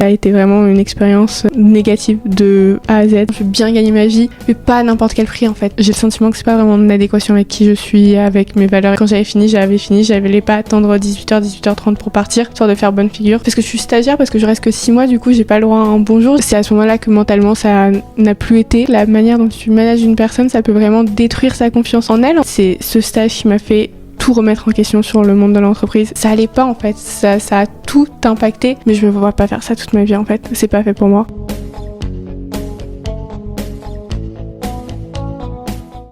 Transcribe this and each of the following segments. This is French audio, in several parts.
Ça a été vraiment une expérience négative de A à Z. Je veux bien gagner ma vie, mais pas à n'importe quel prix en fait. J'ai le sentiment que c'est pas vraiment en adéquation avec qui je suis, avec mes valeurs. Quand j'avais fini, j'avais pas attendre 18h, 18h30 pour partir, histoire de faire bonne figure. Parce que je suis stagiaire, parce que je reste que 6 mois, du coup j'ai pas le droit à un bonjour. C'est à ce moment-là que mentalement ça n'a plus été. La manière dont tu manages une personne, ça peut vraiment détruire sa confiance en elle. C'est ce stage qui m'a fait tout remettre en question sur le monde de l'entreprise. Ça allait pas en fait, ça a tout impacté, mais je me vois pas faire ça toute ma vie en fait, c'est pas fait pour moi.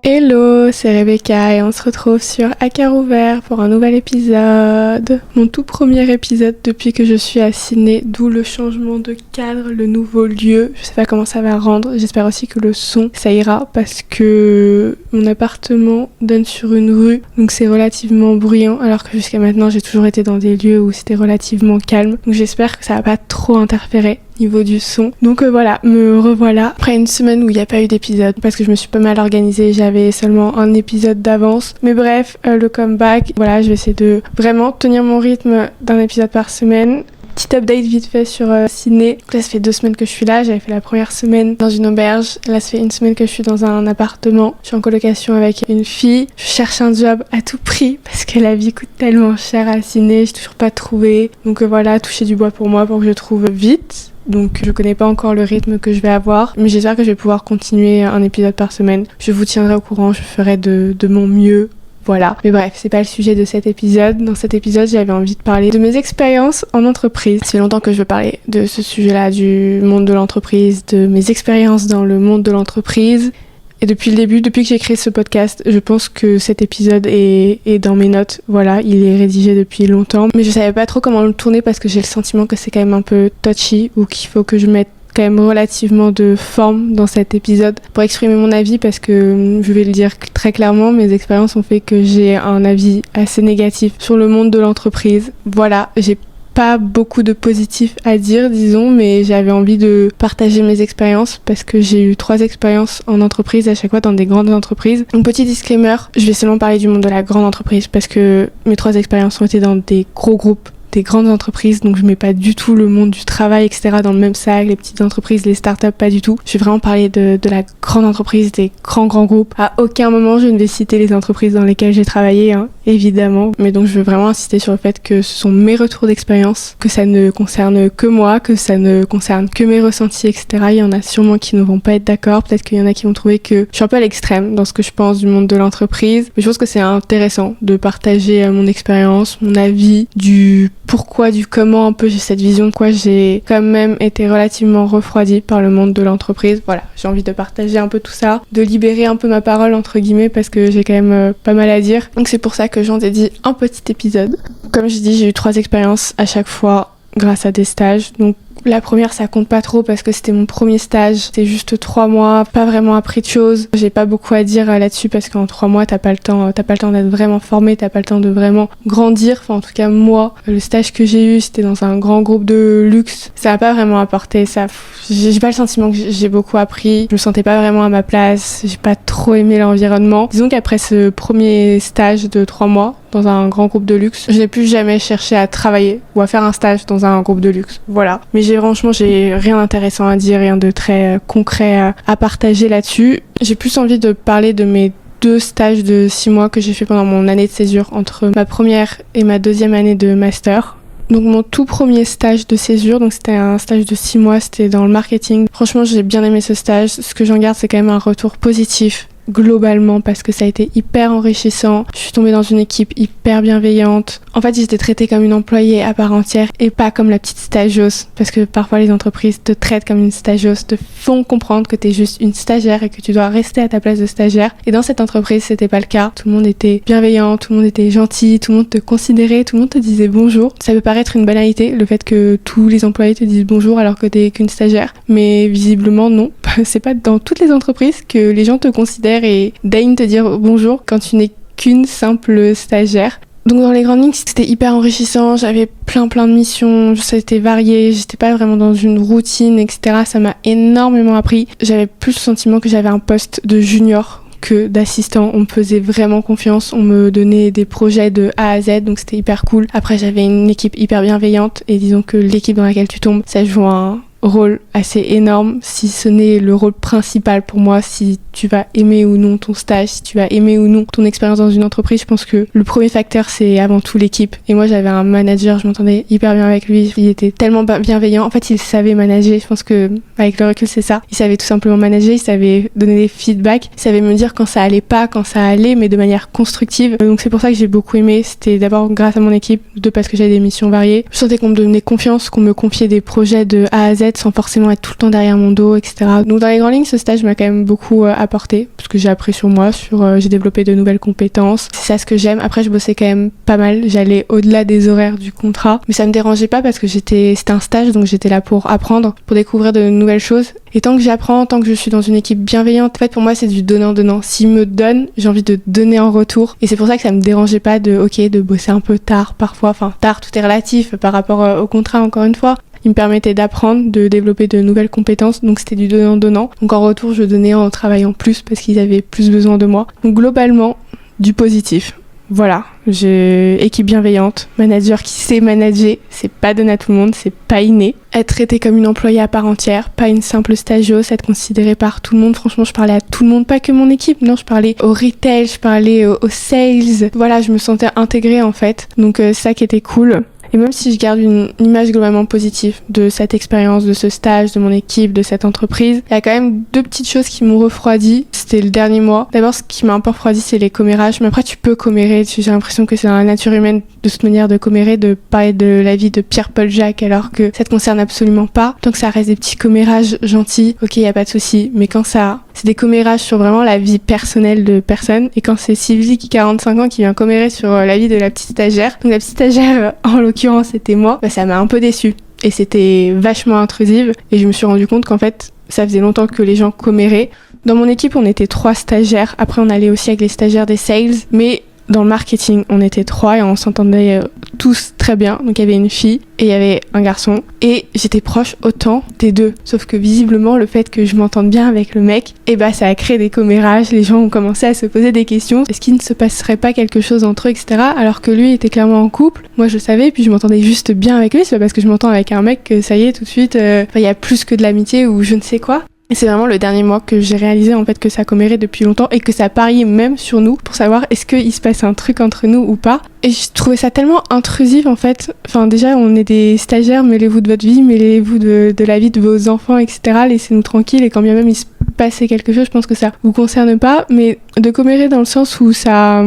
Hello, c'est Rebecca et on se retrouve sur À Cœur Ouvert pour un nouvel épisode. Mon tout premier épisode depuis que je suis à Sydney, d'où le changement de cadre, le nouveau lieu. Je sais pas comment ça va rendre, j'espère aussi que le son ça ira parce que mon appartement donne sur une rue, donc c'est relativement bruyant alors que jusqu'à maintenant j'ai toujours été dans des lieux où c'était relativement calme. Donc j'espère que ça va pas trop interférer niveau du son. Donc voilà, me revoilà après une semaine où il n'y a pas eu d'épisode parce que je me suis pas mal organisée, j'avais seulement un épisode d'avance. Mais bref, le comeback, voilà, je vais essayer de vraiment tenir mon rythme d'un épisode par semaine. Petit update vite fait sur Sydney. Là, ça fait 2 semaines que je suis là. J'avais fait la première semaine dans une auberge. Là, ça fait 1 semaine que je suis dans un appartement. Je suis en colocation avec une fille. Je cherche un job à tout prix parce que la vie coûte tellement cher à Sydney. J'ai toujours pas trouvé. Donc voilà, toucher du bois pour moi pour que je trouve vite. Donc je connais pas encore le rythme que je vais avoir, mais j'espère que je vais pouvoir continuer un épisode par semaine. Je vous tiendrai au courant, je ferai de mon mieux. Voilà. Mais bref, c'est pas le sujet de cet épisode. Dans cet épisode, j'avais envie de parler de mes expériences en entreprise. Ça fait longtemps que je veux parler de ce sujet-là, du monde de l'entreprise, de mes expériences dans le monde de l'entreprise. Et depuis le début, depuis que j'ai créé ce podcast, je pense que cet épisode est dans mes notes. Voilà, il est rédigé depuis longtemps. Mais je savais pas trop comment le tourner parce que j'ai le sentiment que c'est quand même un peu touchy ou qu'il faut que je mette quand même relativement de forme dans cet épisode pour exprimer mon avis parce que, je vais le dire très clairement, mes expériences ont fait que j'ai un avis assez négatif sur le monde de l'entreprise. Voilà, j'ai pas beaucoup de positif à dire, disons, mais j'avais envie de partager mes expériences parce que j'ai eu 3 expériences en entreprise, à chaque fois dans des grandes entreprises. Donc petit disclaimer, je vais seulement parler du monde de la grande entreprise parce que mes 3 expériences ont été dans des gros groupes, des grandes entreprises, donc je mets pas du tout le monde du travail, etc. dans le même sac, les petites entreprises, les startups, pas du tout. Je vais vraiment parler de la grande entreprise, des grands groupes. À aucun moment je ne vais citer les entreprises dans lesquelles j'ai travaillé, évidemment. Mais donc je veux vraiment insister sur le fait que ce sont mes retours d'expérience, que ça ne concerne que moi, que ça ne concerne que mes ressentis, etc. Il y en a sûrement qui ne vont pas être d'accord, peut-être qu'il y en a qui vont trouver que je suis un peu à l'extrême dans ce que je pense du monde de l'entreprise. Mais je pense que c'est intéressant de partager mon expérience, mon avis, du pourquoi, du comment, un peu j'ai cette vision de quoi j'ai quand même été relativement refroidie par le monde de l'entreprise. Voilà, j'ai envie de partager un peu tout ça, de libérer un peu ma parole entre guillemets parce que j'ai quand même pas mal à dire. Donc c'est pour ça que j'en dédie un petit épisode. Comme je dis, j'ai eu 3 expériences à chaque fois grâce à des stages. Donc la première ça compte pas trop parce que c'était mon premier stage, c'était juste 3 mois, pas vraiment appris de choses. J'ai pas beaucoup à dire là-dessus parce qu'en 3 mois t'as pas le temps d'être vraiment formé, t'as pas le temps de vraiment grandir. Enfin en tout cas moi, le stage que j'ai eu c'était dans un grand groupe de luxe, ça a pas vraiment apporté ça. J'ai pas le sentiment que j'ai beaucoup appris, je me sentais pas vraiment à ma place, j'ai pas trop aimé l'environnement. Disons qu'après ce premier stage de 3 mois dans un grand groupe de luxe, je n'ai plus jamais cherché à travailler ou à faire un stage dans un groupe de luxe. Voilà. Mais franchement, j'ai rien d'intéressant à dire, rien de très concret à partager là-dessus. J'ai plus envie de parler de mes 2 stages de 6 mois que j'ai fait pendant mon année de césure entre ma première et ma 2e année de master. Donc mon tout premier stage de césure, donc c'était un stage de 6 mois, c'était dans le marketing. Franchement, j'ai bien aimé ce stage. Ce que j'en garde, c'est quand même un retour positif globalement parce que ça a été hyper enrichissant. Je suis tombée dans une équipe hyper bienveillante. En fait, j'étais traitée comme une employée à part entière et pas comme la petite stagiose parce que parfois les entreprises te traitent comme une stagiose, te font comprendre que t'es juste une stagiaire et que tu dois rester à ta place de stagiaire. Et dans cette entreprise, c'était pas le cas. Tout le monde était bienveillant, tout le monde était gentil, tout le monde te considérait, tout le monde te disait bonjour. Ça peut paraître une banalité, le fait que tous les employés te disent bonjour alors que t'es qu'une stagiaire, mais visiblement non. C'est pas dans toutes les entreprises que les gens te considèrent et daignent te dire bonjour quand tu n'es qu'une simple stagiaire. Donc dans les grandes lignes, c'était hyper enrichissant, j'avais plein de missions, ça a été varié, j'étais pas vraiment dans une routine, etc. Ça m'a énormément appris. J'avais plus le sentiment que j'avais un poste de junior que d'assistants. On me faisait vraiment confiance, on me donnait des projets de A à Z, donc c'était hyper cool. Après, j'avais une équipe hyper bienveillante et disons que l'équipe dans laquelle tu tombes, ça joue un rôle assez énorme, si ce n'est le rôle principal pour moi. Si tu vas aimer ou non ton stage, si tu vas aimer ou non ton expérience dans une entreprise, je pense que le premier facteur c'est avant tout l'équipe. Et moi j'avais un manager, je m'entendais hyper bien avec lui, il était tellement bienveillant, en fait il savait manager, je pense que avec le recul c'est ça, il savait tout simplement manager, il savait donner des feedbacks, il savait me dire quand ça allait pas, quand ça allait, mais de manière constructive. Donc c'est pour ça que j'ai beaucoup aimé, c'était d'abord grâce à mon équipe, parce que j'avais des missions variées, je sentais qu'on me donnait confiance, qu'on me confiait des projets de A à Z sans forcément être tout le temps derrière mon dos, etc. Donc dans les grandes lignes, ce stage m'a quand même beaucoup apporté, parce que j'ai appris sur moi, j'ai développé de nouvelles compétences. C'est ça ce que j'aime. Après, je bossais quand même pas mal, j'allais au-delà des horaires du contrat, mais ça me dérangeait pas parce que c'était un stage, donc j'étais là pour apprendre, pour découvrir de nouvelles choses. Et tant que j'apprends, tant que je suis dans une équipe bienveillante, en fait pour moi c'est du donnant-donnant. S'ils me donnent, j'ai envie de donner en retour. Et c'est pour ça que ça me dérangeait pas de bosser un peu tard parfois. Enfin tard, tout est relatif par rapport au contrat encore une fois. Il me permettait d'apprendre, de développer de nouvelles compétences, donc c'était du donnant-donnant. Donc en retour, je donnais en travaillant plus parce qu'ils avaient plus besoin de moi. Donc globalement, du positif. Voilà, j'ai équipe bienveillante, manager qui sait manager, c'est pas donné à tout le monde, c'est pas inné. Être traité comme une employée à part entière, pas une simple stagiose, être considérée par tout le monde. Franchement, je parlais à tout le monde, pas que mon équipe, non, je parlais au retail, je parlais aux sales. Voilà, je me sentais intégrée en fait, donc c'est ça qui était cool. Et même si je garde une image globalement positive de cette expérience, de ce stage, de mon équipe, de cette entreprise, il y a quand même deux petites choses qui m'ont refroidi. C'était le dernier mois. D'abord, ce qui m'a un peu refroidi, c'est les commérages. Mais après, tu peux commérer. J'ai l'impression que c'est dans la nature humaine de toute manière de commérer, de parler de la vie de Pierre-Paul Jacques alors que ça te concerne absolument pas. Tant que ça reste des petits commérages gentils, ok, y a pas de souci. Mais quand c'est des commérages sur vraiment la vie personnelle de personnes, et quand c'est Sylvie qui a 45 ans qui vient commérer sur la vie de la petite stagiaire, donc la petite stagiaire en l'occurrence c'était moi, ça m'a un peu déçue et c'était vachement intrusive et je me suis rendu compte qu'en fait ça faisait longtemps que les gens comméraient. Dans mon équipe on était 3 stagiaires, après on allait aussi avec les stagiaires des sales, mais dans le marketing, on était 3 et on s'entendait tous très bien. Donc il y avait une fille et il y avait un garçon. Et j'étais proche autant des deux. Sauf que visiblement, le fait que je m'entende bien avec le mec, ça a créé des commérages. Les gens ont commencé à se poser des questions. Est-ce qu'il ne se passerait pas quelque chose entre eux, etc. Alors que lui était clairement en couple. Moi, je savais, puis je m'entendais juste bien avec lui. C'est pas parce que je m'entends avec un mec que ça y est, tout de suite, il y a plus que de l'amitié ou je ne sais quoi. Et c'est vraiment le dernier mois que j'ai réalisé en fait que ça commérait depuis longtemps et que ça pariait même sur nous pour savoir est-ce qu'il se passe un truc entre nous ou pas. Et je trouvais ça tellement intrusif en fait. Enfin déjà on est des stagiaires, mêlez-vous de votre vie, mêlez-vous de la vie de vos enfants, etc. Laissez-nous tranquilles et quand bien même il se passait quelque chose, je pense que ça vous concerne pas. Mais de commérer dans le sens où ça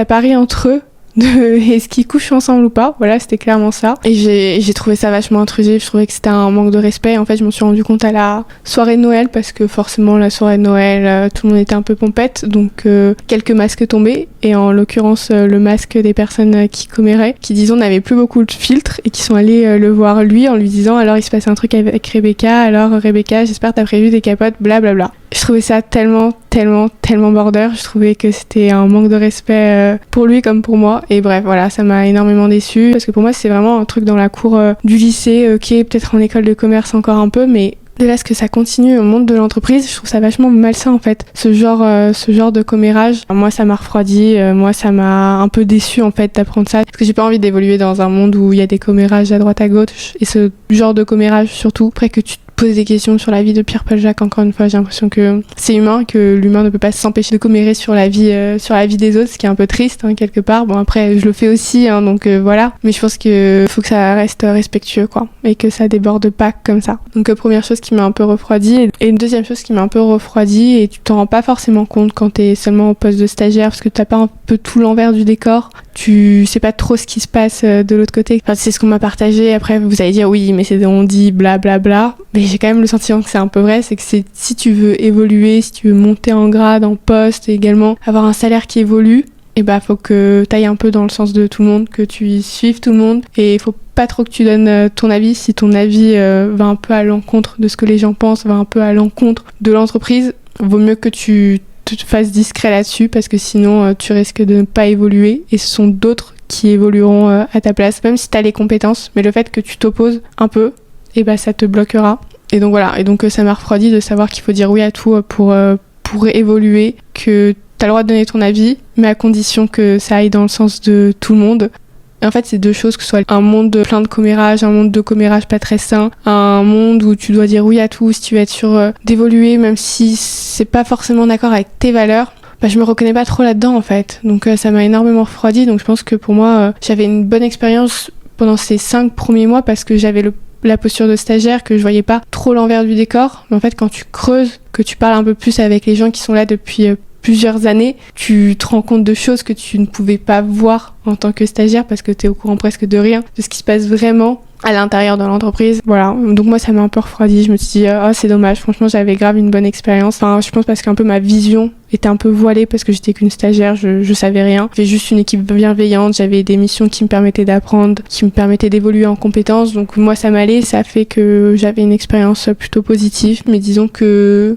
parie entre eux. Est-ce qu'ils couchent ensemble ou pas, voilà, c'était clairement ça. Et j'ai trouvé ça vachement intrusif, je trouvais que c'était un manque de respect. En fait, je m'en suis rendu compte à la soirée de Noël, parce que forcément, la soirée de Noël, tout le monde était un peu pompette, donc quelques masques tombaient, et en l'occurrence, le masque des personnes qui comméraient, qui disons n'avaient plus beaucoup de filtres, et qui sont allés le voir lui en lui disant « Alors, il se passe un truc avec Rebecca, alors Rebecca, j'espère que t'as prévu des capotes, blablabla. » Je trouvais ça tellement border. Je trouvais que c'était un manque de respect pour lui comme pour moi. Et bref, voilà, ça m'a énormément déçue. Parce que pour moi, c'est vraiment un truc dans la cour du lycée, peut-être en école de commerce encore un peu, mais de là, ce que ça continue au monde de l'entreprise, je trouve ça vachement malsain en fait. Ce genre de commérage, moi ça m'a refroidi, moi ça m'a un peu déçue en fait d'apprendre ça. Parce que j'ai pas envie d'évoluer dans un monde où il y a des commérages à droite à gauche. Et ce genre de commérage surtout, après que tu poser des questions sur la vie de Pierre-Paul Jacques. Encore une fois, j'ai l'impression que c'est humain, que l'humain ne peut pas s'empêcher de commérer sur la vie des autres, ce qui est un peu triste quelque part. Bon, après je le fais aussi, donc voilà, mais je pense que faut que ça reste respectueux quoi, et que ça déborde pas comme ça. Donc première chose qui m'a un peu refroidi, et une deuxième chose qui m'a un peu refroidi, et tu t'en rends pas forcément compte quand t'es seulement au poste de stagiaire, parce que t'as pas un peu tout l'envers du décor, tu sais pas trop ce qui se passe de l'autre côté. Enfin, c'est ce qu'on m'a partagé. Après vous allez dire oui, mais on dit blablabla, mais j'ai quand même le sentiment que c'est un peu vrai. C'est que si tu veux évoluer, si tu veux monter en grade, en poste, et également avoir un salaire qui évolue, faut que t'ailles un peu dans le sens de tout le monde, que tu suives tout le monde, et il faut pas trop que tu donnes ton avis. Si ton avis va un peu à l'encontre de ce que les gens pensent, va un peu à l'encontre de l'entreprise, vaut mieux que tu te fasses discret là-dessus, parce que sinon tu risques de ne pas évoluer, et ce sont d'autres qui évolueront à ta place, même si t'as les compétences, mais le fait que tu t'opposes un peu, ça te bloquera. Et donc voilà, et donc ça m'a refroidi de savoir qu'il faut dire oui à tout pour pour évoluer, que t'as le droit de donner ton avis, mais à condition que ça aille dans le sens de tout le monde. Et en fait, c'est deux choses, que ce soit un monde plein de commérages, un monde de commérages pas très sain, un monde où tu dois dire oui à tout si tu veux être sûr d'évoluer, même si c'est pas forcément d'accord avec tes valeurs. Je me reconnais pas trop là-dedans en fait. Donc ça m'a énormément refroidi. Donc je pense que pour moi, j'avais une bonne expérience pendant ces 5 premiers mois parce que j'avais la posture de stagiaire, que je voyais pas trop l'envers du décor. Mais en fait, quand tu creuses, que tu parles un peu plus avec les gens qui sont là depuis plusieurs années, tu te rends compte de choses que tu ne pouvais pas voir en tant que stagiaire parce que tu es au courant presque de rien, de ce qui se passe vraiment à l'intérieur de l'entreprise. Voilà, donc moi ça m'a un peu refroidi, je me suis dit oh c'est dommage, franchement j'avais grave une bonne expérience. Enfin je pense parce qu'un peu ma vision était un peu voilée parce que j'étais qu'une stagiaire, je savais rien. J'avais juste une équipe bienveillante, j'avais des missions qui me permettaient d'apprendre, qui me permettaient d'évoluer en compétences, donc moi ça m'allait, ça a fait que j'avais une expérience plutôt positive. Mais disons que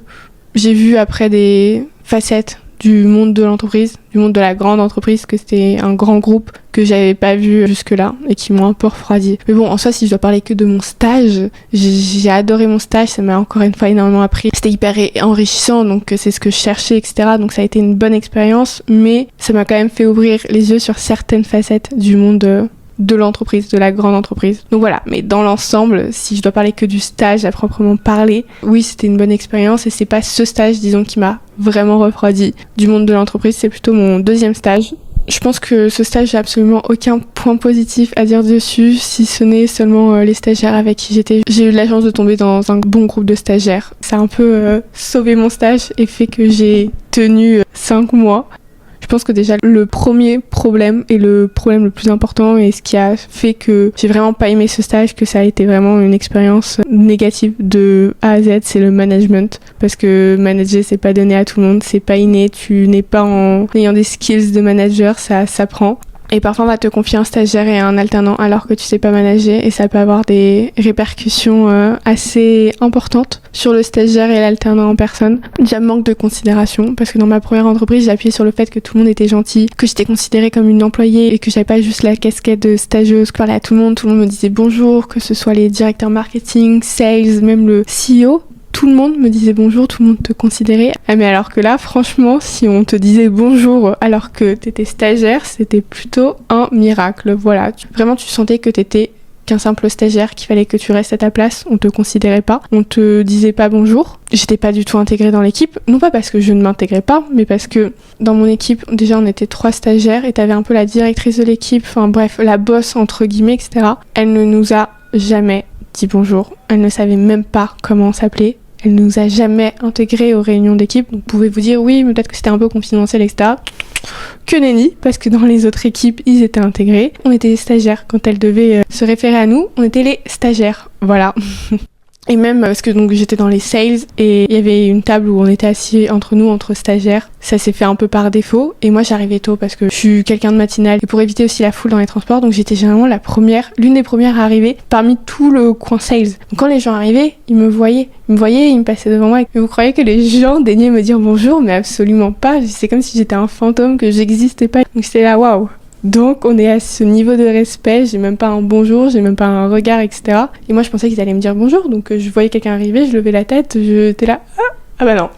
j'ai vu après des facettes du monde de l'entreprise, du monde de la grande entreprise, que c'était un grand groupe que j'avais pas vu jusque-là et qui m'ont un peu refroidi. Mais bon, en soi, si je dois parler que de mon stage, j'ai adoré mon stage, ça m'a encore une fois énormément appris. C'était hyper enrichissant, donc c'est ce que je cherchais, etc. Donc ça a été une bonne expérience, mais ça m'a quand même fait ouvrir les yeux sur certaines facettes du monde de l'entreprise, de la grande entreprise. Donc voilà, mais dans l'ensemble, si je dois parler que du stage à proprement parler, oui, c'était une bonne expérience et c'est pas ce stage, disons, qui m'a vraiment refroidi du monde de l'entreprise, c'est plutôt mon deuxième stage. Je pense que ce stage, j'ai absolument aucun point positif à dire dessus, si ce n'est seulement les stagiaires avec qui j'étais. J'ai eu de la chance de tomber dans un bon groupe de stagiaires. Ça a un peu sauvé mon stage et fait que j'ai tenu 5 mois. Je pense que déjà le premier problème et le problème le plus important et ce qui a fait que j'ai vraiment pas aimé ce stage, que ça a été vraiment une expérience négative de A à Z, c'est le management. Parce que manager, c'est pas donné à tout le monde, c'est pas inné, tu n'es pas en ayant des skills de manager, ça s'apprend. Et parfois on va te confier un stagiaire et un alternant alors que tu sais pas manager et ça peut avoir des répercussions assez importantes sur le stagiaire et l'alternant en personne. Déjà manque de considération parce que dans ma première entreprise j'ai appuyé sur le fait que tout le monde était gentil, que j'étais considérée comme une employée et que j'avais pas juste la casquette de stagieuse, que je parlais à tout le monde me disait bonjour, que ce soit les directeurs marketing, sales, même le CEO. Tout le monde me disait bonjour, tout le monde te considérait. Ah mais alors que là, franchement, si on te disait bonjour alors que t'étais stagiaire, c'était plutôt un miracle. Voilà, vraiment tu sentais que t'étais qu'un simple stagiaire, qu'il fallait que tu restes à ta place. On te considérait pas, on te disait pas bonjour. J'étais pas du tout intégrée dans l'équipe, non pas parce que je ne m'intégrais pas, mais parce que dans mon équipe, déjà on était 3 stagiaires et t'avais un peu la directrice de l'équipe, enfin bref, la boss entre guillemets, etc. Elle ne nous a jamais dit bonjour, elle ne savait même pas comment on s'appelait. Elle ne nous a jamais intégrés aux réunions d'équipe. Donc, vous pouvez vous dire, oui, mais peut-être que c'était un peu confidentiel, etc. Que nenni, parce que dans les autres équipes, ils étaient intégrés. On était des stagiaires. Quand elle devait se référer à nous, on était les stagiaires. Voilà. Et même parce que donc j'étais dans les sales et il y avait une table où on était assis entre nous, entre stagiaires. Ça s'est fait un peu par défaut et moi j'arrivais tôt parce que je suis quelqu'un de matinal et pour éviter aussi la foule dans les transports, donc j'étais généralement l'une des premières à arriver parmi tout le coin sales. Donc quand les gens arrivaient, ils me voyaient, ils me passaient devant moi. Mais vous croyez que les gens daignaient me dire bonjour? Mais absolument pas. C'est comme si j'étais un fantôme, que j'existais pas. Donc j'étais là, waouh. Donc on est à ce niveau de respect, j'ai même pas un bonjour, j'ai même pas un regard, etc. Et moi je pensais qu'ils allaient me dire bonjour, donc je voyais quelqu'un arriver, je levais la tête, j'étais là, ah bah non,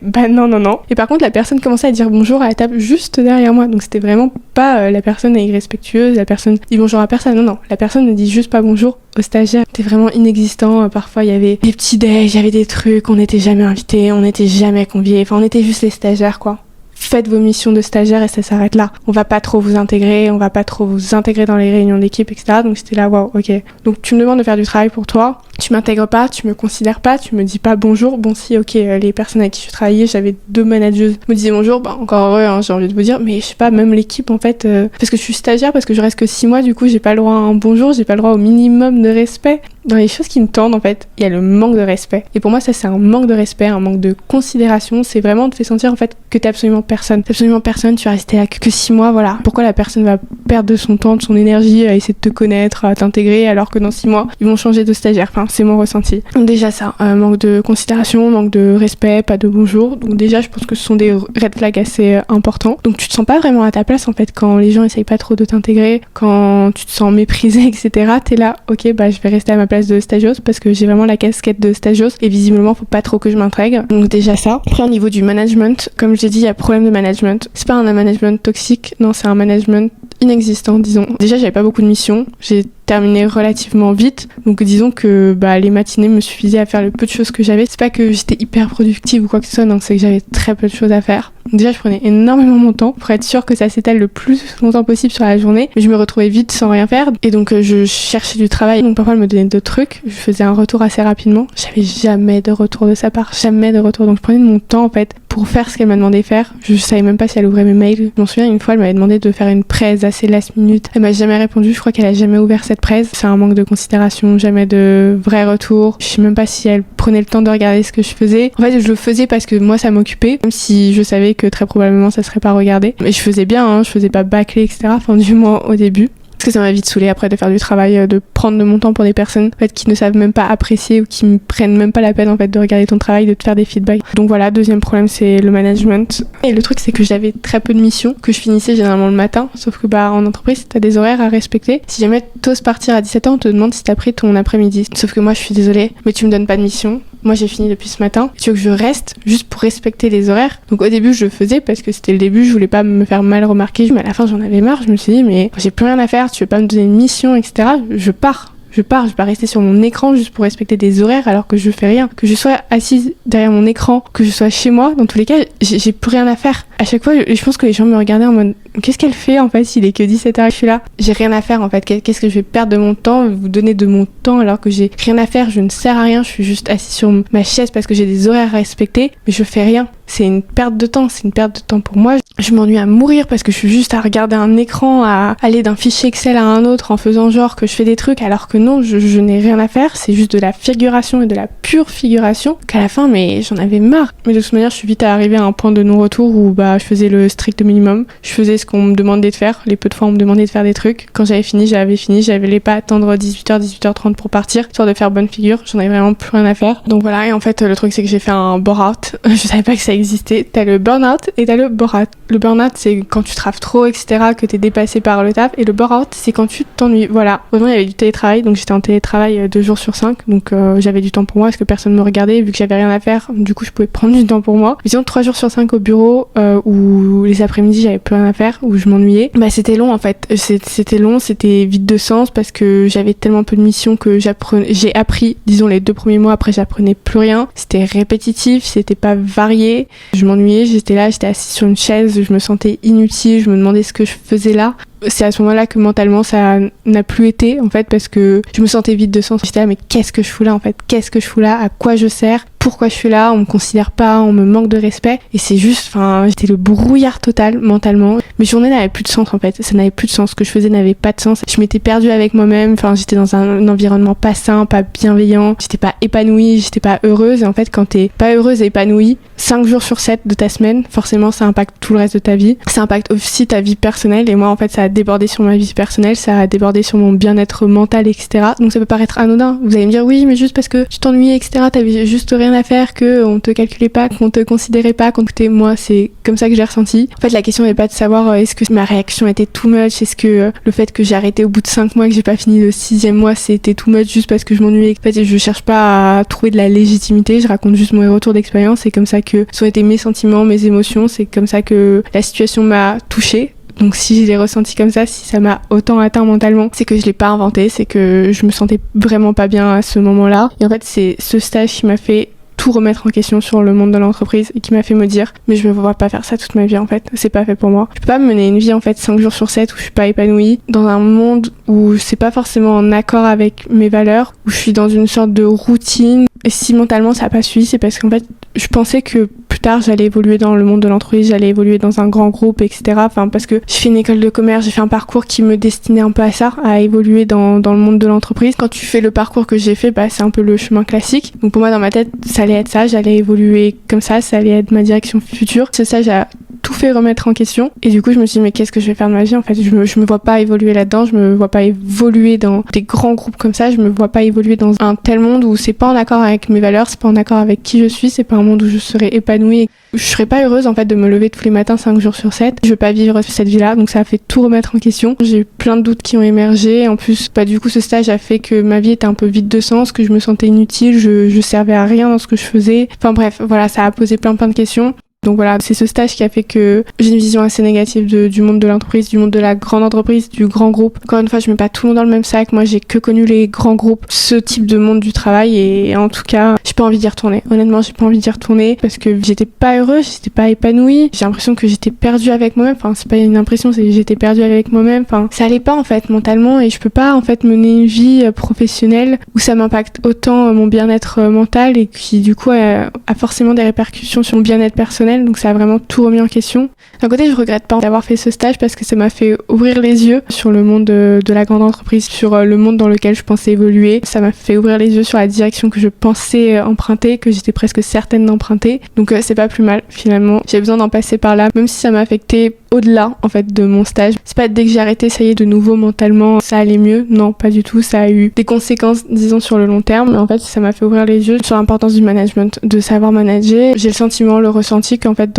bah non. Et par contre la personne commençait à dire bonjour à la table juste derrière moi, donc c'était vraiment pas la personne est irrespectueuse, la personne dit bonjour à personne, non, la personne ne dit juste pas bonjour au stagiaire. C'était vraiment inexistant, parfois il y avait des petits déj, il y avait des trucs, on n'était jamais invités, on n'était jamais conviés, enfin on était juste les stagiaires quoi. Faites vos missions de stagiaire et ça s'arrête là. On va pas trop vous intégrer, dans les réunions d'équipe, etc. Donc c'était là, waouh, ok. Donc tu me demandes de faire du travail pour toi, tu m'intègres pas, tu me considères pas, tu me dis pas bonjour. Bon si, ok, les personnes avec qui je travaillais, j'avais 2 managers, me disaient bonjour, bah encore heureux, hein, j'ai envie de vous dire, mais je sais pas, même l'équipe en fait, parce que je suis stagiaire, parce que je reste que 6 mois, du coup j'ai pas le droit à un bonjour, j'ai pas le droit au minimum de respect. Dans les choses qui me tendent en fait, il y a le manque de respect. Et pour moi ça c'est un manque de respect, un manque de considération, c'est vraiment te fait sentir en fait que t'es absolument personne. T'es absolument personne, tu vas rester là que 6 mois, voilà. Pourquoi la personne va perdre de son temps, de son énergie à essayer de te connaître, à t'intégrer, alors que dans 6 mois, ils vont changer de stagiaire. Enfin, c'est mon ressenti. Donc déjà ça, manque de considération, manque de respect, pas de bonjour. Donc déjà je pense que ce sont des red flags assez importants. Donc tu te sens pas vraiment à ta place en fait quand les gens essayent pas trop de t'intégrer, quand tu te sens méprisé, etc. T'es là, ok, bah je vais rester à ma place de stagios parce que j'ai vraiment la casquette de stagios et visiblement faut pas trop que je m'intègre. Donc déjà ça. Après au niveau du management, comme je l'ai dit, il y a problème de management. C'est pas un management toxique, non, c'est un management inexistant, disons. Déjà j'avais pas beaucoup de missions, j'ai terminé relativement vite, donc disons que les matinées me suffisaient à faire le peu de choses que j'avais. C'est pas que j'étais hyper productive ou quoi que ce soit, non, c'est que j'avais très peu de choses à faire. Déjà je prenais énormément mon temps pour être sûre que ça s'étale le plus longtemps possible sur la journée, mais je me retrouvais vite sans rien faire et donc je cherchais du travail. Donc parfois elle me donnait d'autres trucs, je faisais un retour assez rapidement, j'avais jamais de retour de sa part, jamais de retour, donc je prenais de mon temps en fait pour faire ce qu'elle m'a demandé de faire. Je savais même pas si elle ouvrait mes mails. Je m'en souviens, une fois elle m'avait demandé de faire une presse assez last minute, elle m'a jamais répondu, je crois qu'elle a jamais ouvert cette presse. C'est un manque de considération, jamais de vrai retour. Je sais même pas si elle prenait le temps de regarder ce que je faisais. En fait je le faisais parce que moi ça m'occupait, même si je savais que très probablement ça serait pas regardé. Mais je faisais bien, hein, je faisais pas bâcler, etc. Enfin du moins au début. Parce que ça m'a vite saoulée après de faire du travail, de prendre de mon temps pour des personnes en fait, qui ne savent même pas apprécier ou qui me prennent même pas la peine en fait, de regarder ton travail, de te faire des feedbacks. Donc voilà, deuxième problème c'est le management. Et le truc c'est que j'avais très peu de missions, que je finissais généralement le matin, sauf que en entreprise t'as des horaires à respecter. Si jamais t'oses partir à 17h, on te demande si t'as pris ton après-midi. Sauf que moi je suis désolée, mais tu me donnes pas de mission. Moi j'ai fini depuis ce matin, tu veux que je reste juste pour respecter les horaires. Donc au début je le faisais parce que c'était le début, je voulais pas me faire mal remarquer, mais à la fin j'en avais marre, je me suis dit mais j'ai plus rien à faire, tu veux pas me donner une mission, etc. Je pars, je vais pas rester sur mon écran juste pour respecter des horaires alors que je fais rien. Que je sois assise derrière mon écran, que je sois chez moi, dans tous les cas j'ai plus rien à faire. À chaque fois je pense que les gens me regardaient en mode qu'est-ce qu'elle fait en fait, il est que 17h, je suis là, j'ai rien à faire en fait, qu'est-ce que je vais perdre de mon temps, vous donner de mon temps alors que j'ai rien à faire, je ne sers à rien, je suis juste assise sur ma chaise parce que j'ai des horaires à respecter, mais je fais rien. C'est une perte de temps, c'est une perte de temps pour moi. Je m'ennuie à mourir parce que je suis juste à regarder un écran, à aller d'un fichier Excel à un autre en faisant genre que je fais des trucs alors que non, je n'ai rien à faire, c'est juste de la figuration et de la pure figuration qu'à la fin, mais j'en avais marre. Mais de toute manière, je suis vite arrivée à un point de non-retour où je faisais le strict minimum, je faisais ce qu'on me demandait de faire, les peu de fois on me demandait de faire des trucs. Quand j'avais fini, j'avais pas à attendre 18h30 pour partir, histoire de faire bonne figure, j'en avais vraiment plus rien à faire. Donc voilà, et en fait le truc c'est que j'ai fait un bore-out, je savais pas que ça existait. T'as le burn-out et t'as le bore-out. Le burn-out c'est quand tu travailles trop, etc., que t'es dépassé par le taf, et le bore-out c'est quand tu t'ennuies. Voilà, heureusement il y avait du télétravail, donc j'étais en télétravail 2 jours sur 5, donc j'avais du temps pour moi parce que personne me regardait, vu que j'avais rien à faire, du coup je pouvais prendre du temps pour moi. Disons 3 jours sur 5 au bureau, où les après-midi j'avais plus rien à faire, où je m'ennuyais. C'était long en fait, c'était long, c'était vide de sens parce que j'avais tellement peu de missions que j'ai appris, disons les 2 premiers mois, après j'apprenais plus rien, c'était répétitif, c'était pas varié, je m'ennuyais, j'étais assise sur une chaise, je me sentais inutile, je me demandais ce que je faisais là. C'est à ce moment-là que mentalement ça n'a plus été en fait, parce que je me sentais vide de sens. J'étais là, mais qu'est-ce que je fous là en fait, qu'est-ce que je fous là, à quoi je sers, pourquoi je suis là, on me considère pas, on me manque de respect, et c'est juste, j'étais le brouillard total mentalement. Mes journées n'avaient plus de sens en fait, ça n'avait plus de sens, ce que je faisais n'avait pas de sens, je m'étais perdue avec moi-même, j'étais dans un environnement pas sain, pas bienveillant, j'étais pas épanouie, j'étais pas heureuse, et en fait quand t'es pas heureuse et épanouie 5 jours sur 7 de ta semaine, forcément ça impacte tout le reste de ta vie, ça impacte aussi ta vie personnelle, et moi en fait ça a débordé sur ma vie personnelle, ça a débordé sur mon bien-être mental, etc. Donc ça peut paraître anodin, vous allez me dire oui mais juste parce que tu t'ennuyais, etc., t'avais juste rien à faire, qu'on te calculait pas, qu'on te considérait pas, qu'on t'écoutait. Moi c'est comme ça que j'ai ressenti. En fait la question n'est pas de savoir est-ce que ma réaction était too much, est-ce que le fait que j'ai arrêté au bout de 5 mois, que j'ai pas fini le 6e mois c'était too much juste parce que je m'ennuyais. En fait je cherche pas à trouver de la légitimité, je raconte juste mon retour d'expérience, c'est comme ça que sont été mes sentiments, mes émotions, c'est comme ça que la situation m'a touchée. Donc si je l'ai ressenti comme ça, si ça m'a autant atteint mentalement, c'est que je l'ai pas inventé, c'est que je me sentais vraiment pas bien à ce moment-là. Et en fait c'est ce stage qui m'a fait tout remettre en question sur le monde de l'entreprise et qui m'a fait me dire mais je me vois pas faire ça toute ma vie en fait, c'est pas fait pour moi. Je peux pas mener une vie en fait 5 jours sur 7 où je suis pas épanouie, dans un monde où c'est pas forcément en accord avec mes valeurs, où je suis dans une sorte de routine. Et si mentalement ça a pas suivi, c'est parce qu'en fait je pensais que plus tard j'allais évoluer dans le monde de l'entreprise, j'allais évoluer dans un grand groupe, etc. Parce que j'ai fait une école de commerce, j'ai fait un parcours qui me destinait un peu à ça, à évoluer dans le monde de l'entreprise. Quand tu fais le parcours que j'ai fait, c'est un peu le chemin classique. Donc pour moi dans ma tête ça allait être ça, j'allais évoluer comme ça allait être ma direction future. Ce stage a tout fait remettre en question. Et du coup, je me suis dit, mais qu'est-ce que je vais faire de ma vie en fait? Je me vois pas évoluer là-dedans, je me vois pas évoluer dans des grands groupes comme ça, je me vois pas évoluer dans un tel monde où c'est pas en accord avec mes valeurs, c'est pas en accord avec qui je suis, c'est pas un monde où je serais épanouie. Je serais pas heureuse en fait de me lever tous les matins 5 jours sur 7. Je veux pas vivre cette vie-là, donc ça a fait tout remettre en question. J'ai eu plein de doutes qui ont émergé. En plus, du coup, ce stage a fait que ma vie était un peu vide de sens, que je me sentais inutile, je servais à rien dans ce que je faisais. Enfin bref, voilà, ça a posé plein de questions. Donc voilà, c'est ce stage qui a fait que j'ai une vision assez négative du monde de l'entreprise, du monde de la grande entreprise, du grand groupe. Encore une fois, je mets pas tout le monde dans le même sac. Moi, j'ai que connu les grands groupes, ce type de monde du travail, et en tout cas, j'ai pas envie d'y retourner. Honnêtement, j'ai pas envie d'y retourner parce que j'étais pas heureuse, j'étais pas épanouie. J'ai l'impression que j'étais perdue avec moi-même. Enfin, c'est pas une impression, c'est que j'étais perdue avec moi-même. Enfin, ça allait pas en fait mentalement, et je peux pas en fait mener une vie professionnelle où ça m'impacte autant mon bien-être mental et qui du coup a forcément des répercussions sur mon bien-être personnel. Donc ça a vraiment tout remis en question. D'un côté, je regrette pas d'avoir fait ce stage parce que ça m'a fait ouvrir les yeux sur le monde de la grande entreprise, sur le monde dans lequel je pensais évoluer. Ça m'a fait ouvrir les yeux sur la direction que je pensais emprunter, que j'étais presque certaine d'emprunter. Donc c'est pas plus mal finalement. J'ai besoin d'en passer par là, même si ça m'a affecté au-delà en fait de mon stage. C'est pas dès que j'ai arrêté, ça y est, de nouveau mentalement ça allait mieux. Non, pas du tout. Ça a eu des conséquences, disons, sur le long terme. Mais en fait, ça m'a fait ouvrir les yeux sur l'importance du management, de savoir manager. J'ai le sentiment, le ressenti qu'en fait,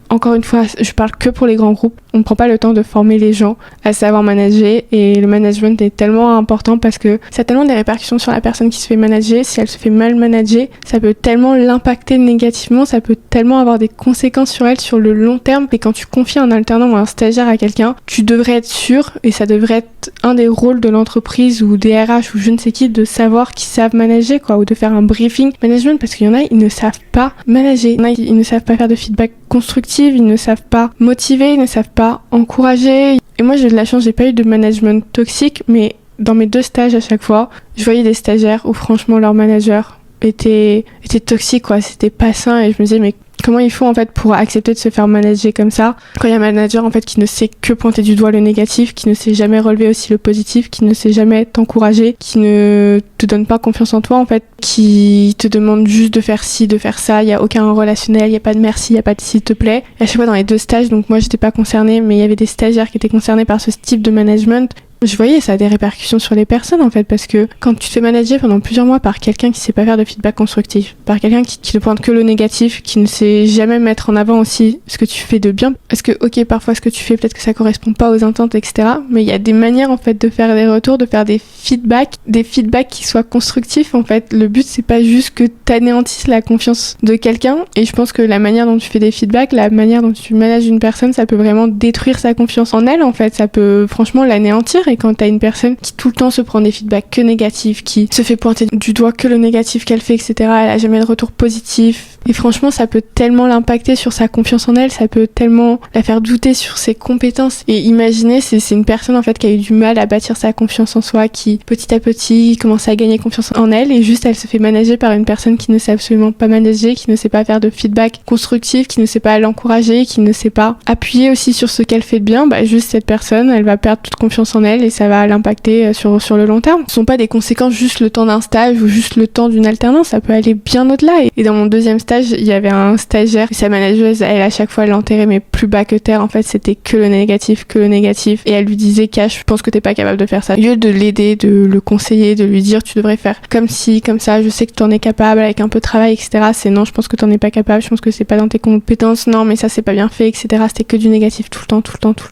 encore une fois, je parle que pour les grands groupes. On ne prend pas le temps de former les gens à savoir manager, et le management est tellement important parce que ça a tellement des répercussions sur la personne qui se fait manager. Si elle se fait mal manager, ça peut tellement l'impacter négativement, ça peut tellement avoir des conséquences sur elle sur le long terme. Et quand tu confies un alternant ou un stagiaire à quelqu'un, tu devrais être sûr, et ça devrait être un des rôles de l'entreprise ou des RH ou je ne sais qui, de savoir qu'ils savent manager, quoi, ou de faire un briefing management, parce qu'il y en a, ils ne savent pas manager. Il y en a, ils ne savent pas faire de feedback constructif, ils ne savent pas motiver, ils ne savent pas encourager. Et moi, j'ai de la chance, j'ai pas eu de management toxique, mais dans mes 2 stages à chaque fois, je voyais des stagiaires où franchement leur manager était toxique, quoi, c'était pas sain, et je me disais mais comment il faut en fait pour accepter de se faire manager comme ça, quand il y a un manager en fait qui ne sait que pointer du doigt le négatif, qui ne sait jamais relever aussi le positif, qui ne sait jamais t'encourager, qui ne te donne pas confiance en toi en fait, qui te demande juste de faire ci, de faire ça, il y a aucun relationnel, il y a pas de merci, il y a pas de s'il te plaît. Et à chaque fois dans les 2 stages, donc moi j'étais pas concernée, mais il y avait des stagiaires qui étaient concernés par ce type de management. Je voyais ça a des répercussions sur les personnes en fait, parce que quand tu te fais manager pendant plusieurs mois par quelqu'un qui sait pas faire de feedback constructif, par quelqu'un qui ne pointe que le négatif, qui ne sait jamais mettre en avant aussi ce que tu fais de bien, parce que ok, parfois ce que tu fais peut-être que ça correspond pas aux attentes, etc., mais il y a des manières en fait de faire des retours, de faire des feedbacks qui soient constructifs en fait. Le but c'est pas juste que t'anéantisses la confiance de quelqu'un, et je pense que la manière dont tu fais des feedbacks, la manière dont tu manages une personne, ça peut vraiment détruire sa confiance en elle en fait, ça peut franchement l'anéantir. Et quand t'as une personne qui tout le temps se prend des feedbacks que négatifs, qui se fait pointer du doigt que le négatif qu'elle fait, etc., elle a jamais de retour positif. Et franchement, ça peut tellement l'impacter sur sa confiance en elle, ça peut tellement la faire douter sur ses compétences. Et imaginez, c'est une personne en fait qui a eu du mal à bâtir sa confiance en soi, qui petit à petit commence à gagner confiance en elle, et juste elle se fait manager par une personne qui ne sait absolument pas manager, qui ne sait pas faire de feedback constructif, qui ne sait pas l'encourager, qui ne sait pas appuyer aussi sur ce qu'elle fait de bien. Juste cette personne, elle va perdre toute confiance en elle, et ça va l'impacter sur le long terme. Ce sont pas des conséquences juste le temps d'un stage ou juste le temps d'une alternance, ça peut aller bien au-delà. Et dans mon 2e stage, il y avait un stagiaire, sa manageuse, elle à chaque fois elle l'enterrait mais plus bas que terre, en fait c'était que le négatif, et elle lui disait Cash, je pense que t'es pas capable de faire ça. Au lieu de l'aider, de le conseiller, de lui dire tu devrais faire comme ci, comme ça, je sais que t'en es capable avec un peu de travail, etc., c'est non, je pense que t'en es pas capable, je pense que c'est pas dans tes compétences, non mais ça c'est pas bien fait, etc., c'était que du négatif tout le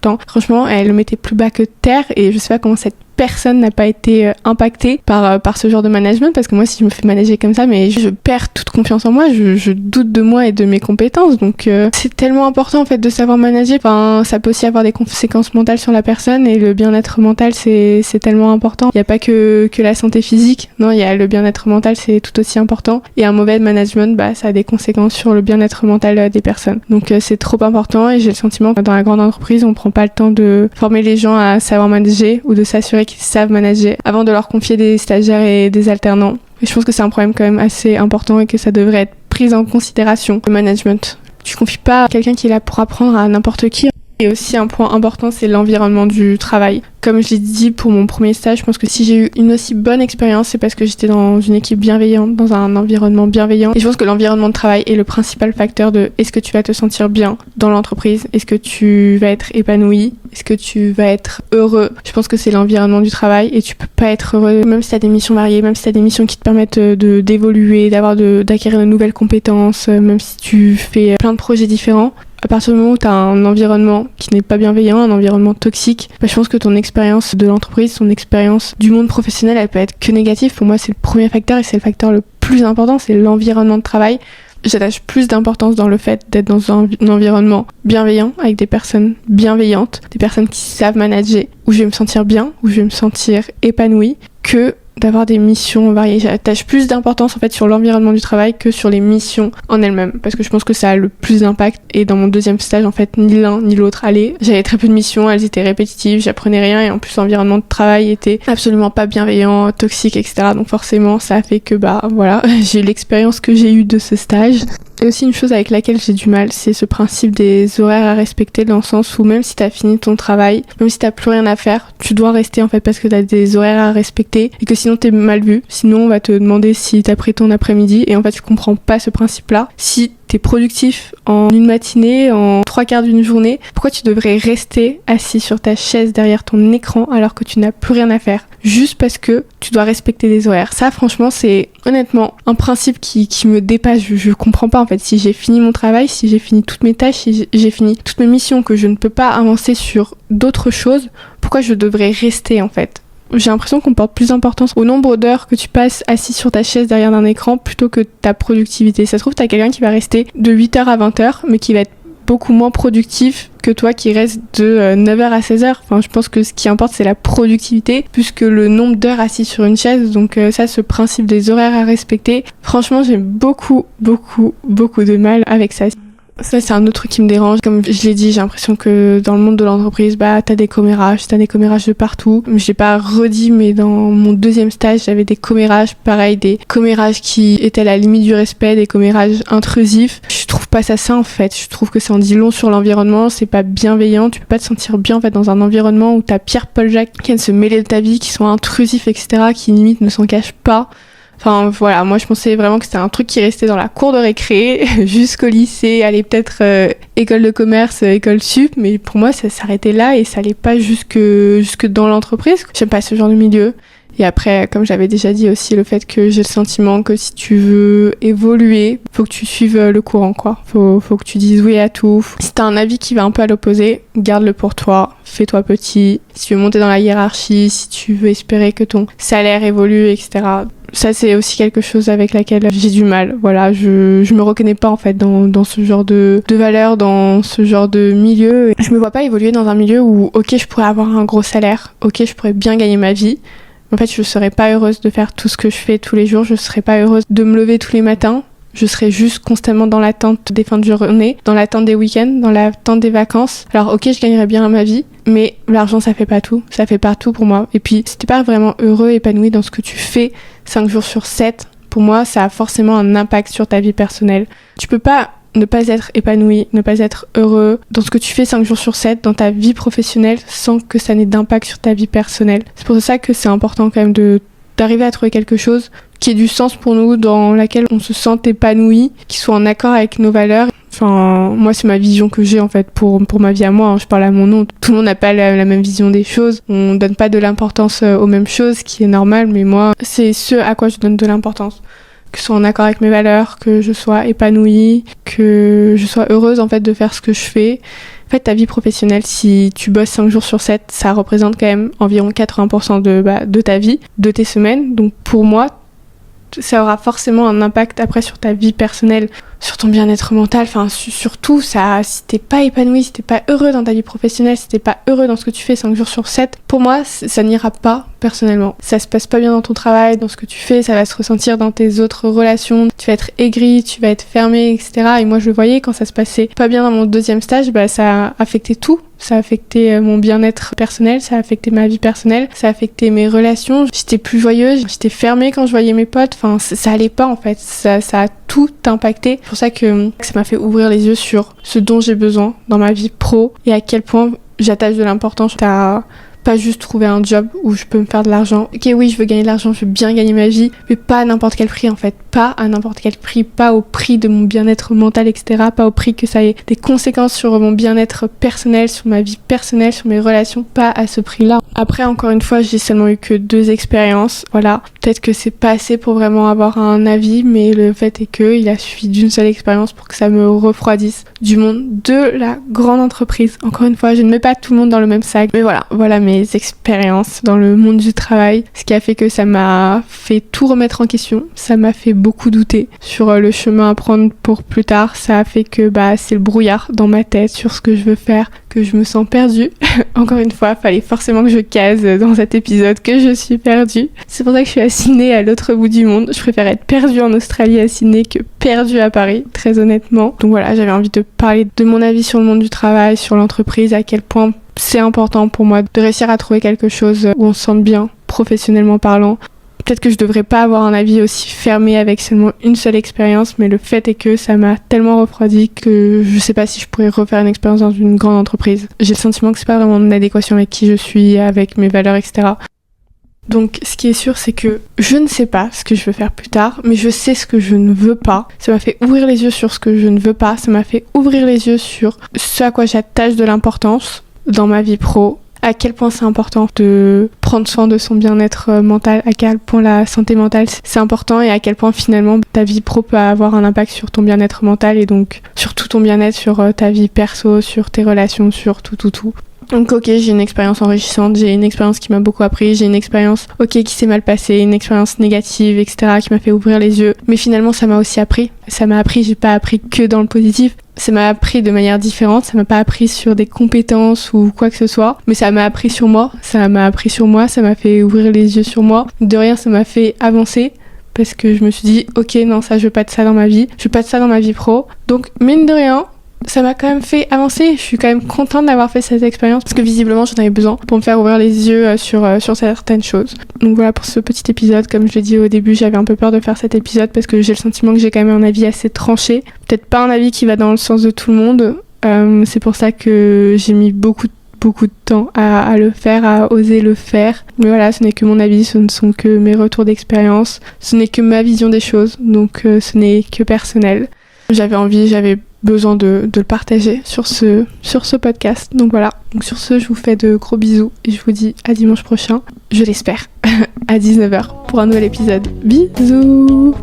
temps. Franchement, elle le mettait plus bas que terre, et je sais pas comment cette personne n'a pas été impactée par ce genre de management, parce que moi si je me fais manager comme ça, mais je perds toute confiance en moi, je doute de moi et de mes compétences. Donc c'est tellement important en fait de savoir manager. Enfin, ça peut aussi avoir des conséquences mentales sur la personne, et le bien-être mental c'est tellement important. Il n'y a pas que la santé physique, non, il y a le bien-être mental, c'est tout aussi important, et un mauvais management, ça a des conséquences sur le bien-être mental des personnes. Donc c'est trop important, et j'ai le sentiment que dans la grande entreprise on prend pas le temps de former les gens à savoir manager, ou de s'assurer qu'ils savent manager avant de leur confier des stagiaires et des alternants. Et je pense que c'est un problème quand même assez important, et que ça devrait être pris en considération, le management. Tu confies pas quelqu'un qui est là pour apprendre à n'importe qui. Et aussi un point important, c'est l'environnement du travail. Comme je l'ai dit pour mon premier stage, je pense que si j'ai eu une aussi bonne expérience, c'est parce que j'étais dans une équipe bienveillante, dans un environnement bienveillant. Et je pense que l'environnement de travail est le principal facteur de est-ce que tu vas te sentir bien dans l'entreprise, est-ce que tu vas être épanoui, est-ce que tu vas être heureux. Je pense que c'est l'environnement du travail et tu peux pas être heureux même si tu as des missions variées, même si tu as des missions qui te permettent d'évoluer, d'acquérir de nouvelles compétences, même si tu fais plein de projets différents. À partir du moment où tu as un environnement qui n'est pas bienveillant, un environnement toxique, je pense que ton expérience de l'entreprise, ton expérience du monde professionnel, elle peut être que négative. Pour moi, c'est le premier facteur et c'est le facteur le plus important, c'est l'environnement de travail. J'attache plus d'importance dans le fait d'être dans un environnement bienveillant, avec des personnes bienveillantes, des personnes qui savent manager, où je vais me sentir bien, où je vais me sentir épanouie, que d'avoir des missions variées. J'attache plus d'importance en fait sur l'environnement du travail que sur les missions en elles-mêmes, parce que je pense que ça a le plus d'impact. Et dans mon deuxième stage, en fait, ni l'un ni l'autre allait. J'avais très peu de missions, elles étaient répétitives, j'apprenais rien, et en plus l'environnement de travail était absolument pas bienveillant, toxique, etc. Donc forcément, ça a fait que voilà, j'ai eu l'expérience que j'ai eue de ce stage. Et aussi une chose avec laquelle j'ai du mal, c'est ce principe des horaires à respecter, dans le sens où même si t'as fini ton travail, même si t'as plus rien à faire, tu dois rester en fait parce que t'as des horaires à respecter et que sinon t'es mal vu. Sinon on va te demander si t'as pris ton après-midi et en fait tu comprends pas ce principe-là. Si t'es productif en une matinée, en 3/4 d'une journée, pourquoi tu devrais rester assis sur ta chaise derrière ton écran alors que tu n'as plus rien à faire? Juste parce que tu dois respecter des horaires. Ça, franchement, c'est honnêtement un principe qui me dépasse. Je comprends pas en fait. Si j'ai fini mon travail, si j'ai fini toutes mes tâches, si j'ai fini toutes mes missions, que je ne peux pas avancer sur d'autres choses, pourquoi je devrais rester en fait? J'ai l'impression qu'on porte plus d'importance au nombre d'heures que tu passes assis sur ta chaise derrière un écran plutôt que ta productivité. Ça se trouve, t'as quelqu'un qui va rester de 8h à 20h, mais qui va être beaucoup moins productif que toi qui reste de 9h à 16h. Enfin, je pense que ce qui importe, c'est la productivité plus que le nombre d'heures assis sur une chaise. Donc ça, ce principe des horaires à respecter, franchement, j'ai beaucoup de mal avec ça. Ça, c'est un autre truc qui me dérange. Comme je l'ai dit, j'ai l'impression que dans le monde de l'entreprise, t'as des commérages de partout. Je l'ai pas redit, mais dans mon deuxième stage, j'avais des commérages, pareil, des commérages qui étaient à la limite du respect, des commérages intrusifs. Je trouve pas ça sain, en fait. Je trouve que ça en dit long sur l'environnement, c'est pas bienveillant. Tu peux pas te sentir bien, en fait, dans un environnement où t'as Pierre-Paul Jacques qui viennent se mêler de ta vie, qui sont intrusifs, etc., qui limite ne s'en cachent pas. Enfin voilà, moi je pensais vraiment que c'était un truc qui restait dans la cour de récré jusqu'au lycée, aller peut-être école de commerce, école sup, mais pour moi ça s'arrêtait là et ça allait pas jusque dans l'entreprise. J'aime pas ce genre de milieu. Et après, comme j'avais déjà dit aussi, le fait que j'ai le sentiment que si tu veux évoluer, faut que tu suives le courant, quoi. Faut que tu dises oui à tout. Si t'as un avis qui va un peu à l'opposé, garde-le pour toi, fais-toi petit. Si tu veux monter dans la hiérarchie, si tu veux espérer que ton salaire évolue, etc. Ça, c'est aussi quelque chose avec laquelle j'ai du mal. Voilà, je me reconnais pas en fait dans ce genre de valeurs, dans ce genre de milieu. Je me vois pas évoluer dans un milieu où, ok, je pourrais avoir un gros salaire, ok, je pourrais bien gagner ma vie. En fait, je serais pas heureuse de faire tout ce que je fais tous les jours. Je serais pas heureuse de me lever tous les matins. Je serais juste constamment dans l'attente des fins de journée, dans l'attente des week-ends, dans l'attente des vacances. Alors ok, je gagnerais bien ma vie, mais l'argent ça fait pas tout. Ça fait pas tout pour moi. Et puis, si t'es pas vraiment heureux, épanoui dans ce que tu fais 5 jours sur 7, pour moi, ça a forcément un impact sur ta vie personnelle. Tu peux pas ne pas être épanoui, ne pas être heureux dans ce que tu fais 5 jours sur 7, dans ta vie professionnelle, sans que ça n'ait d'impact sur ta vie personnelle. C'est pour ça que c'est important quand même d'arriver à trouver quelque chose qui ait du sens pour nous, dans laquelle on se sente épanoui, qui soit en accord avec nos valeurs. Enfin, moi, c'est ma vision que j'ai en fait pour ma vie à moi. Je parle à mon nom. Tout le monde n'a pas la même vision des choses. On donne pas de l'importance aux mêmes choses, ce qui est normal, mais moi, c'est ce à quoi je donne de l'importance. Que ce soit en accord avec mes valeurs, que je sois épanouie, que je sois heureuse en fait de faire ce que je fais. En fait, ta vie professionnelle, si tu bosses 5 jours sur 7, ça représente quand même environ 80% de ta vie, de tes semaines. Donc pour moi, ça aura forcément un impact après sur ta vie personnelle, sur ton bien-être mental, enfin surtout ça, si t'es pas épanoui, si t'es pas heureux dans ta vie professionnelle, si t'es pas heureux dans ce que tu fais 5 jours sur 7, pour moi ça n'ira pas personnellement. Ça se passe pas bien dans ton travail, dans ce que tu fais, ça va se ressentir dans tes autres relations, tu vas être aigri, tu vas être fermé, etc. Et moi je le voyais quand ça se passait pas bien dans mon deuxième stage, ça a affecté tout. Ça a affecté mon bien-être personnel, ça a affecté ma vie personnelle, ça a affecté mes relations. J'étais plus joyeuse, j'étais fermée quand je voyais mes potes. Enfin, ça allait pas en fait. Ça a tout impacté. pour ça que ça m'a fait ouvrir les yeux sur ce dont j'ai besoin dans ma vie pro et à quel point j'attache de l'importance à pas juste trouver un job où je peux me faire de l'argent. Ok, oui, je veux gagner de l'argent, je veux bien gagner ma vie, mais pas à n'importe quel prix en fait. Pas à n'importe quel prix, pas au prix de mon bien-être mental, etc. Pas au prix que ça ait des conséquences sur mon bien-être personnel, sur ma vie personnelle, sur mes relations, pas à ce prix-là. Après, encore une fois, j'ai seulement eu que 2 expériences. Voilà, peut-être que c'est pas assez pour vraiment avoir un avis, mais le fait est qu'il a suffi d'une seule expérience pour que ça me refroidisse du monde de la grande entreprise. Encore une fois, je ne mets pas tout le monde dans le même sac, mais voilà mes expériences dans le monde du travail, ce qui a fait que ça m'a fait tout remettre en question, ça m'a fait beaucoup douter sur le chemin à prendre pour plus tard, ça a fait que c'est le brouillard dans ma tête sur ce que je veux faire, que je me sens perdue. Encore une fois, fallait forcément que je case dans cet épisode que je suis perdue. C'est pour ça que je suis à Sydney, à l'autre bout du monde. Je préfère être perdue en Australie à Sydney que perdue à Paris, très honnêtement. Donc voilà, j'avais envie de parler de mon avis sur le monde du travail, sur l'entreprise, à quel point c'est important pour moi de réussir à trouver quelque chose où on se sente bien, professionnellement parlant. Peut-être que je devrais pas avoir un avis aussi fermé avec seulement une seule expérience, mais le fait est que ça m'a tellement refroidi que je sais pas si je pourrais refaire une expérience dans une grande entreprise. J'ai le sentiment que c'est pas vraiment en adéquation avec qui je suis, avec mes valeurs, etc. Donc ce qui est sûr, c'est que je ne sais pas ce que je veux faire plus tard, mais je sais ce que je ne veux pas. Ça m'a fait ouvrir les yeux sur ce que je ne veux pas, ça m'a fait ouvrir les yeux sur ce à quoi j'attache de l'importance dans ma vie pro, à quel point c'est important de prendre soin de son bien-être mental, à quel point la santé mentale c'est important et à quel point finalement ta vie pro peut avoir un impact sur ton bien-être mental et donc sur tout ton bien-être, sur ta vie perso, sur tes relations, sur tout. Donc ok, j'ai une expérience enrichissante, j'ai une expérience qui m'a beaucoup appris, j'ai une expérience qui s'est mal passée, une expérience négative, etc. qui m'a fait ouvrir les yeux. Mais finalement ça m'a aussi appris. Ça m'a appris, j'ai pas appris que dans le positif. Ça m'a appris de manière différente, ça m'a pas appris sur des compétences ou quoi que ce soit, mais ça m'a appris sur moi, ça m'a fait ouvrir les yeux sur moi. De rien, ça m'a fait avancer. Parce que je me suis dit, ok, non, ça, je veux pas de ça dans ma vie, je veux pas de ça dans ma vie pro. Donc, mine de rien, ça m'a quand même fait avancer. Je suis quand même contente d'avoir fait cette expérience parce que visiblement j'en avais besoin pour me faire ouvrir les yeux sur certaines choses. Donc voilà pour ce petit épisode. Comme je l'ai dit au début, j'avais un peu peur de faire cet épisode parce que j'ai le sentiment que j'ai quand même un avis assez tranché. Peut-être pas un avis qui va dans le sens de tout le monde. C'est pour ça que j'ai mis beaucoup de temps à le faire, à oser le faire. Mais voilà, ce n'est que mon avis, ce ne sont que mes retours d'expérience, ce n'est que ma vision des choses, donc ce n'est que personnel. J'avais besoin de le partager sur ce podcast. Donc voilà, donc sur ce, je vous fais de gros bisous et je vous dis à dimanche prochain, je l'espère, à 19h pour un nouvel épisode. Bisous.